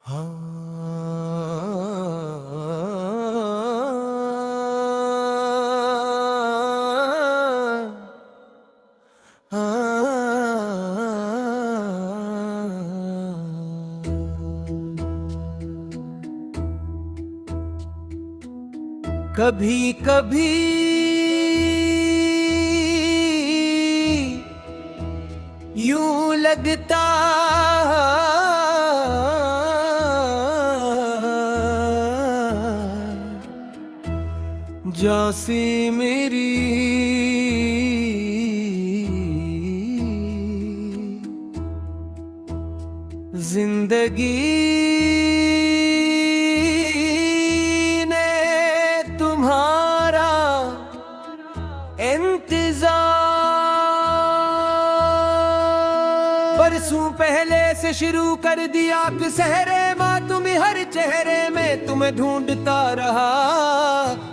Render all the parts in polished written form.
हाँ, कभी कभी यूं लगता जैसे मेरी जिंदगी ने तुम्हारा इंतजार बरसों पहले से शुरू कर दिया कि सहरे माँ तुम्हें हर चेहरे में तुम्हें ढूंढता रहा,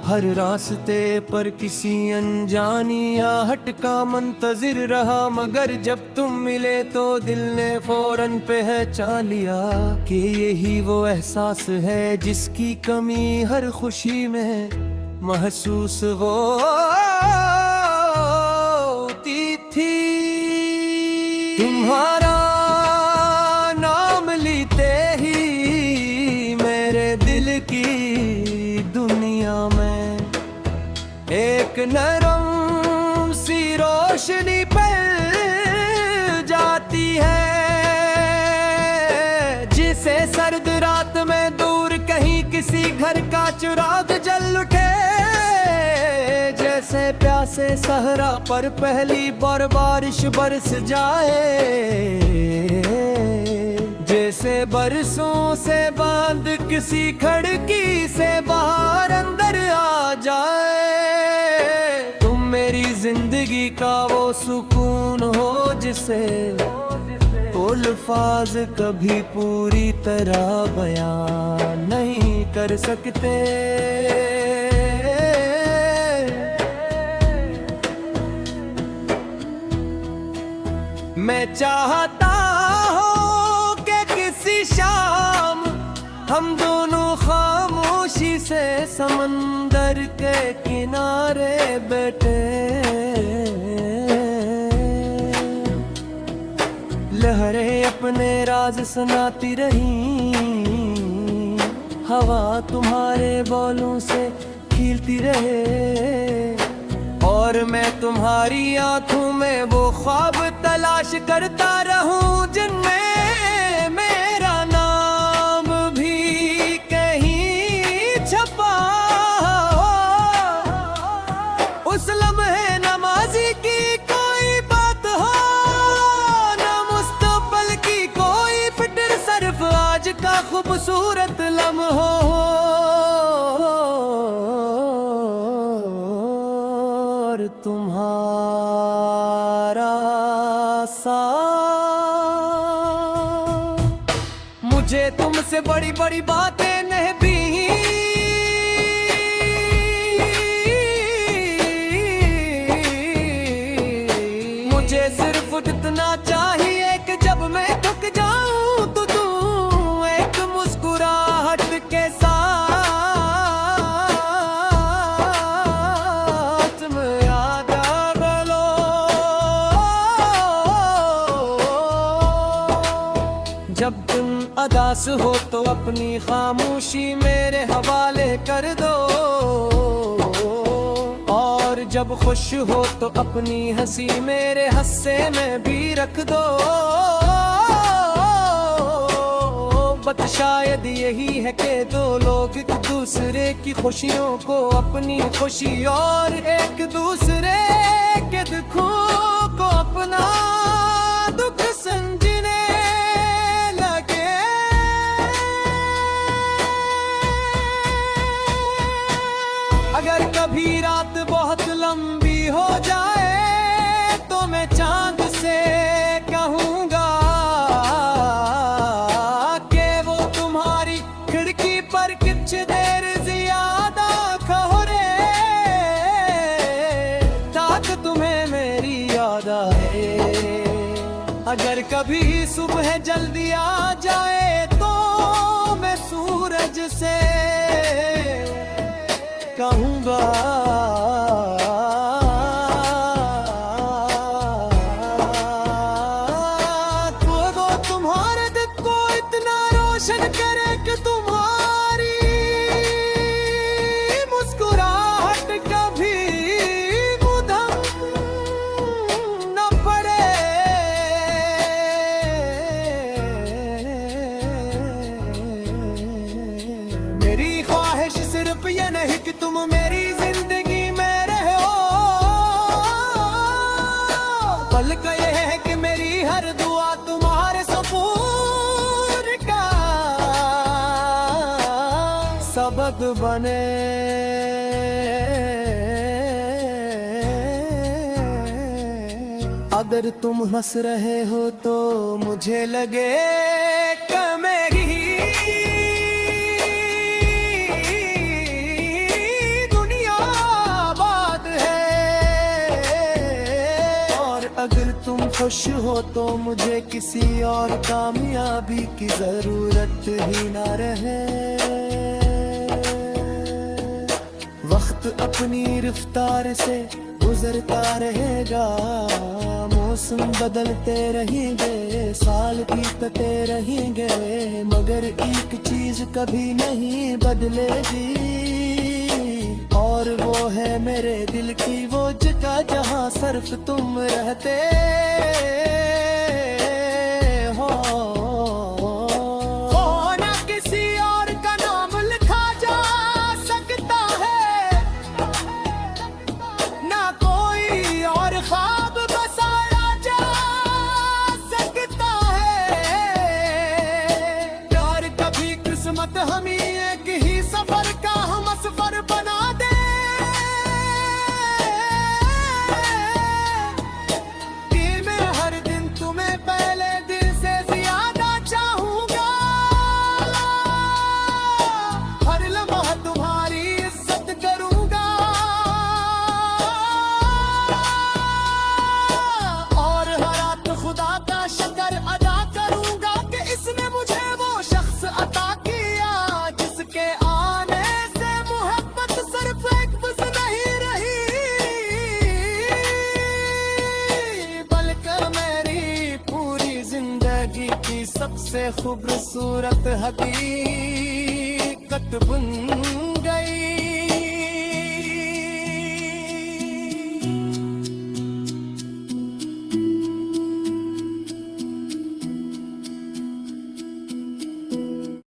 हर रास्ते पर किसी अनजानी आहट का मंतजिर रहा। मगर जब तुम मिले तो दिल ने फौरन पहचान लिया कि यही वो एहसास है जिसकी कमी हर खुशी में महसूस होती थी। तुम्हारा नाम लेते ही मेरे दिल की दुनिया में एक नरम सी रोशनी फैल जाती है, जिसे सर्द रात में दूर कहीं किसी घर का चिराग जल उठे, जैसे प्यासे सहरा पर पहली बार बारिश बरस जाए, जैसे बरसों से बांध किसी खिड़की से बाहर अंदर आ जाए। तुम मेरी जिंदगी का वो सुकून हो जिसे अल्फाज कभी पूरी तरह बयान नहीं कर सकते। मैं चाहता हूँ कि किसी शाम हम दोनों खामोशी से समंदर के किनारे बैठे, लहरें अपने राज सुनाती रही, हवा तुम्हारे बोलों से खिलती रहे, और मैं तुम्हारी आंखों में वो ख्वाब तलाश करता रहूं जिनमें मेरा नाम भी कहीं छपा हो। उस लम्हे नमाजी की कोई बात हो, न मुस्तकबिल की कोई फिक्र, सिर्फ आज का खूबसूरत लम्हा हो। तुम्हारा साथ मुझे तुमसे बड़ी बड़ी बातें नहीं भी, मुझे सिर्फ इतना चाहिए कि जब मैं थक जाऊं तो तू एक मुस्कुराहट के साथ में याद आलो। जब तुम अदास हो तो अपनी खामोशी मेरे हवाले कर दो, और जब खुश हो तो अपनी हंसी मेरे हंसे में भी रख दो। बट शायद यही है कि दो लोग एक दूसरे की खुशियों को अपनी खुशी और एक दूसरे के दुखों को अपना दुख समझने लगे। अगर कभी रात बहुत लंबी हो जाए तो मैं चांद से कहूँगा कि वो तुम्हारी खिड़की पर कुछ देर ज्यादा खड़े, ताकि तुम्हें मेरी याद आए। अगर कभी सुबह जल्दी आ जाए तो रोशन करे कि तुम्हारी मुस्कुराहट कभी उधम न पड़े। मेरी ख्वाहिश सिर्फ ये नहीं कि तुम मेरी जिंदगी में रहो, बल्कि ये है कि मेरी हर दुआ तुम्हारे सुकून का सबक बने। अगर तुम हंस रहे हो तो मुझे लगे कि मेरी दुनिया आबाद है, और अगर तुम खुश हो तो मुझे किसी और कामयाबी की जरूरत ही ना रहे। वक्त अपनी रफ्तार से गुजरता रहेगा, मौसम बदलते रहेंगे, साल बीतते रहेंगे, मगर एक चीज कभी नहीं बदलेगी, और वो है मेरे दिल की वो जगह जहां सिर्फ तुम रहते हो। ना किसी और का नाम लिखा जा सकता है, ना कोई और ख्वाब बसाया जा सकता है। प्यार कभी किस्मत हम एक ही सफर का हम सफर बना दे, कि मैं हर दिन तुम्हें पहले दिन से ज्यादा चाहूंगा, हर लम्हा तुम्हारी इज्जत करूंगा, और हर रात खुदा का शुक्र अदा करूंगा कि इसने मुझे वो शख्स अता किया जिसके आने से मोहब्बत सिर्फ एक बस नहीं रही, बल्कि मेरी पूरी जिंदगी की सबसे खूबसूरत हकीकत बन